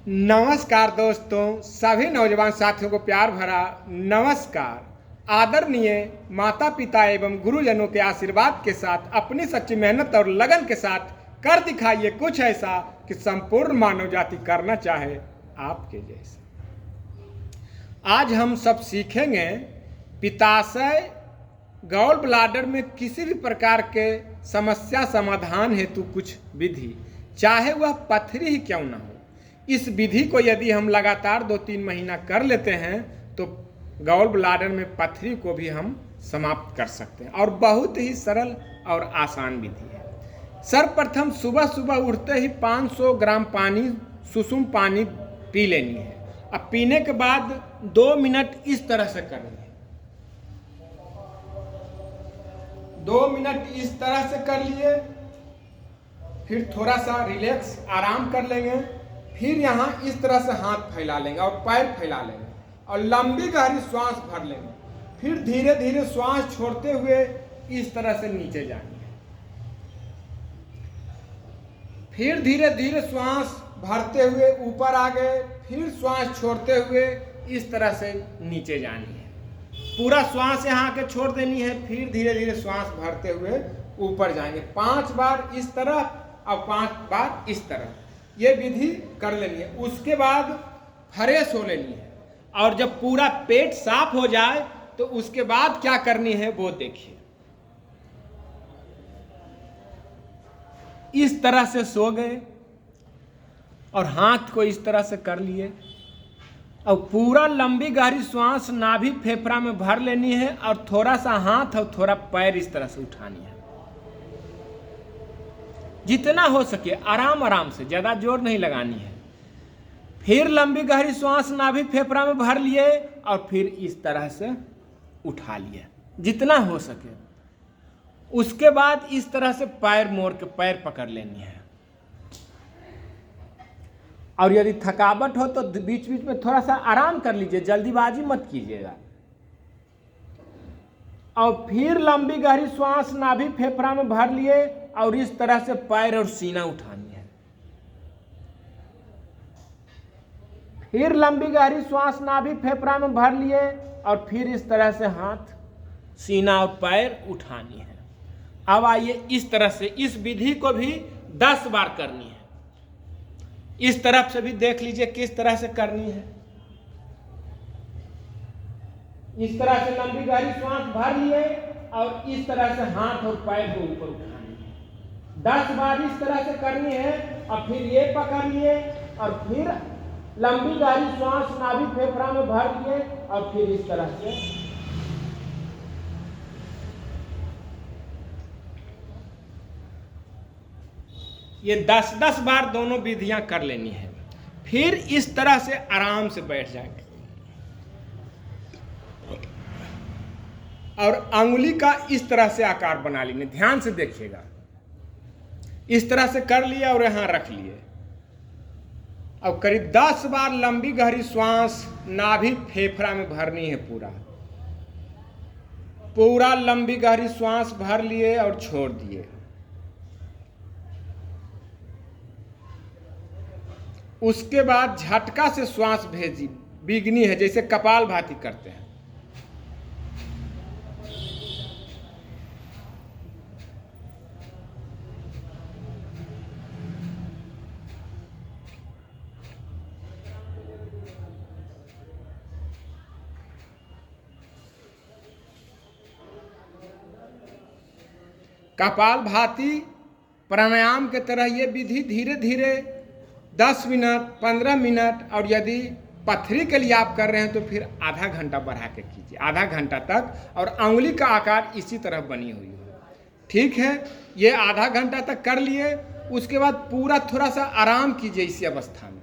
नमस्कार दोस्तों, सभी नौजवान साथियों को प्यार भरा नमस्कार। आदरणीय माता पिता एवं गुरुजनों के आशीर्वाद के साथ अपनी सच्ची मेहनत और लगन के साथ कर दिखाइए कुछ ऐसा कि संपूर्ण मानव जाति करना चाहे आपके जैसा। आज हम सब सीखेंगे पित्ताशय गॉल ब्लाडर में किसी भी प्रकार के समस्या समाधान हेतु कुछ विधि, चाहे वह पथरी ही क्यों ना हो। इस विधि को यदि हम लगातार 2-3 महीना कर लेते हैं तो गॉल ब्लाडर में पथरी को भी हम समाप्त कर सकते हैं और बहुत ही सरल और आसान विधि है। सर्वप्रथम सुबह सुबह उठते ही 500 ग्राम पानी, सुसुम पानी पी लेनी है। अब पीने के बाद 2 मिनट इस तरह से करनी है। 2 मिनट इस तरह से कर लिए, फिर थोड़ा सा रिलैक्स आराम कर लेंगे। फिर यहाँ इस तरह से हाथ फैला लेंगे और पैर फैला लेंगे और लंबी गहरी श्वास भर लेंगे। फिर धीरे धीरे श्वास छोड़ते हुए इस तरह से नीचे जाएंगे। फिर धीरे धीरे श्वास भरते हुए ऊपर आ गए, फिर श्वास छोड़ते हुए इस तरह से नीचे जानी है। पूरा श्वास यहाँ के छोड़ देनी है, फिर धीरे धीरे श्वास भरते हुए ऊपर जाएंगे। 5 बार इस तरफ और 5 बार इस तरफ, ये विधि कर लेनी है। उसके बाद फ्रेश हो लेनी है और जब पूरा पेट साफ हो जाए तो उसके बाद क्या करनी है वो देखिए। इस तरह से सो गए और हाथ को इस तरह से कर लिए और पूरा लंबी गहरी श्वास नाभि फेफड़ा में भर लेनी है और थोड़ा सा हाथ और थोड़ा पैर इस तरह से उठानी है। जितना हो सके आराम आराम से, ज़्यादा जोर नहीं लगानी है। फिर लंबी गहरी श्वास नाभि फेफड़ा में भर लिए और फिर इस तरह से उठा लिए जितना हो सके। उसके बाद इस तरह से पैर मोड़ के पैर पकड़ लेनी है और यदि थकावट हो तो बीच बीच में थोड़ा सा आराम कर लीजिए, जल्दीबाजी मत कीजिएगा। और फिर लंबी गहरी श्वास नाभि फेफड़ा में भर लिए और इस तरह से पैर और सीना उठानी है। फिर लंबी गहरी श्वास नाभि फेफड़ा में भर लिए और फिर इस तरह से हाथ, सीना और पैर उठानी है। अब आइए इस तरह से इस विधि को भी 10 बार करनी है। इस तरफ से भी देख लीजिए किस तरह से करनी है। इस तरह से लंबी गहरी श्वास भर लिए और इस तरह से हाथ और पैर को ऊपर उठानी है। 10 बार इस तरह से करनी है और फिर ये पकड़ लिए और फिर लंबी गहरी श्वास नाभि फेफड़ा में भर लिए और फिर इस तरह से ये 10-10 बार दोनों विधियां कर लेनी है। फिर इस तरह से आराम से बैठ जाएंगे और अंगुली का इस तरह से आकार बना लेंगे। ध्यान से देखिएगा, इस तरह से कर लिया और यहां रख लिए। अब करीब 10 बार लंबी गहरी श्वास नाभि फेफड़ा में भरनी है। पूरा लंबी गहरी श्वास भर लिए और छोड़ दिए। उसके बाद झटका से श्वास भीगनी है, जैसे कपालभाति करते हैं। कपालभाति प्राणायाम के तरह ये विधि धीरे धीरे 10 मिनट, 15 मिनट और यदि पथरी के लिए आप कर रहे हैं तो फिर आधा घंटा बढ़ा के कीजिए, आधा घंटा तक, और अंगुली का आकार इसी तरह बनी हुई हो। ठीक है, ये आधा घंटा तक कर लिए। उसके बाद पूरा थोड़ा सा आराम कीजिए। इसी अवस्था में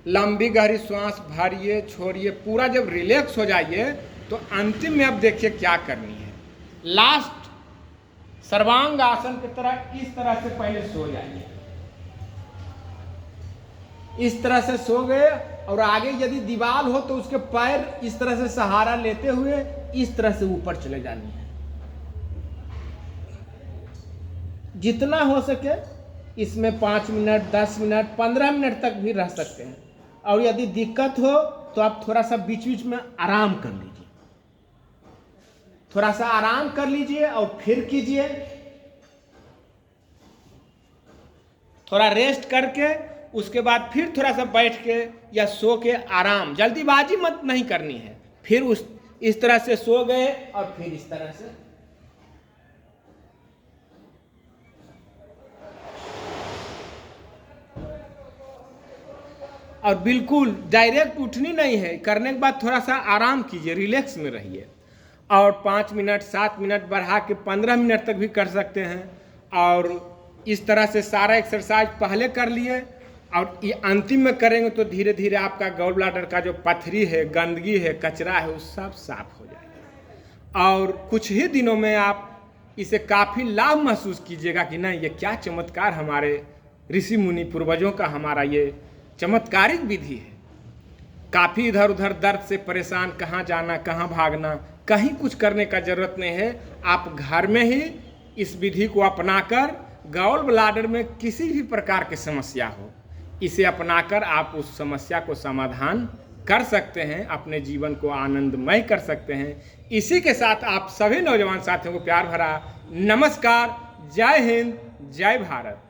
लंबी गहरी श्वास भरिए, छोड़िए। पूरा जब रिलैक्स हो जाइए तो अंतिम में अब देखिए क्या करनी है। लास्ट सर्वांग आसन की तरह इस तरह से पहले सो जाइए। इस तरह से सो गए और आगे यदि दीवार हो तो उसके पैर इस तरह से सहारा लेते हुए इस तरह से ऊपर चले जानी है। जितना हो सके इसमें 5 मिनट, 10 मिनट, 15 मिनट तक भी रह सकते हैं। और यदि दिक्कत हो तो आप थोड़ा सा बीच बीच में आराम कर लीजिए, थोड़ा सा आराम कर लीजिए और फिर कीजिए। थोड़ा रेस्ट करके उसके बाद फिर थोड़ा सा बैठ के या सो के आराम, जल्दीबाजी मत नहीं करनी है। फिर इस तरह से सो गए और फिर इस तरह से। और बिल्कुल डायरेक्ट उठनी नहीं है, करने के बाद थोड़ा सा आराम कीजिए, रिलैक्स में रहिए। और 5 मिनट, 7 मिनट बढ़ा के 15 मिनट तक भी कर सकते हैं। और इस तरह से सारा एक्सरसाइज पहले कर लिए और ये अंतिम में करेंगे तो धीरे धीरे आपका गॉल ब्लैडर का जो पथरी है, गंदगी है, कचरा है, वो सब साफ हो जाएगा। और कुछ ही दिनों में आप इसे काफ़ी लाभ महसूस कीजिएगा कि नहीं, ये क्या चमत्कार हमारे ऋषि मुनि पूर्वजों का हमारा ये चमत्कारिक विधि है। काफ़ी इधर उधर दर्द से परेशान, कहाँ जाना, कहाँ भागना, कहीं कुछ करने का जरूरत नहीं है। आप घर में ही इस विधि को अपनाकर गॉल ब्लैडर में किसी भी प्रकार की समस्या हो, इसे अपनाकर आप उस समस्या को समाधान कर सकते हैं, अपने जीवन को आनंदमय कर सकते हैं। इसी के साथ आप सभी नौजवान साथियों को प्यार भरा नमस्कार। जय हिंद, जय भारत।